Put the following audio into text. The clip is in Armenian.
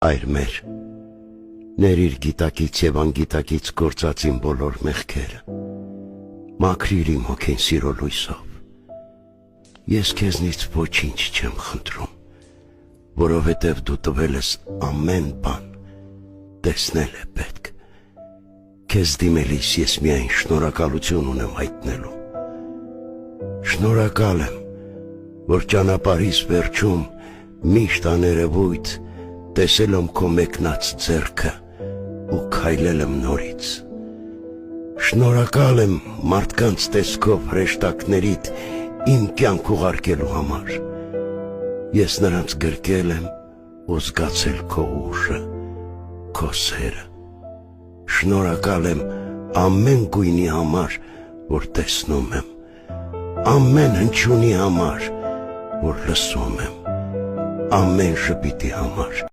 Այր մեր, ներիր գիտակից և անգիտակից գործած իմ բոլոր մեղքերը, մաքրիր իմ հոգին սիրո լույսով, ես քեզնից ոչինչ չեմ խնդրում, որովհետև դու տվել ես ամեն բան, տեսնել է պետք, քեզ դիմելիս ես միայն շնորհակալություն ունեմ հայտնելու, շնորհակալ եմ, որ ճանապարհիս վերջում միշտ աներևույթ տեսել եմ քո մեկնած ձեռքը ու քայլել եմ նորից, շնորհակալ եմ մարդկանց տեսքով հրեշտակներիդ իմ կյանք ուղարկելու համար, ես նրանց գրկել եմ ու զգացել քո ուժը, քո սերը, շնորհակալ եմ ամեն գույնի համար, որ տեսնում եմ, ամեն հնչյունի համար, որ լսում եմ, ամեն շփիթի համար,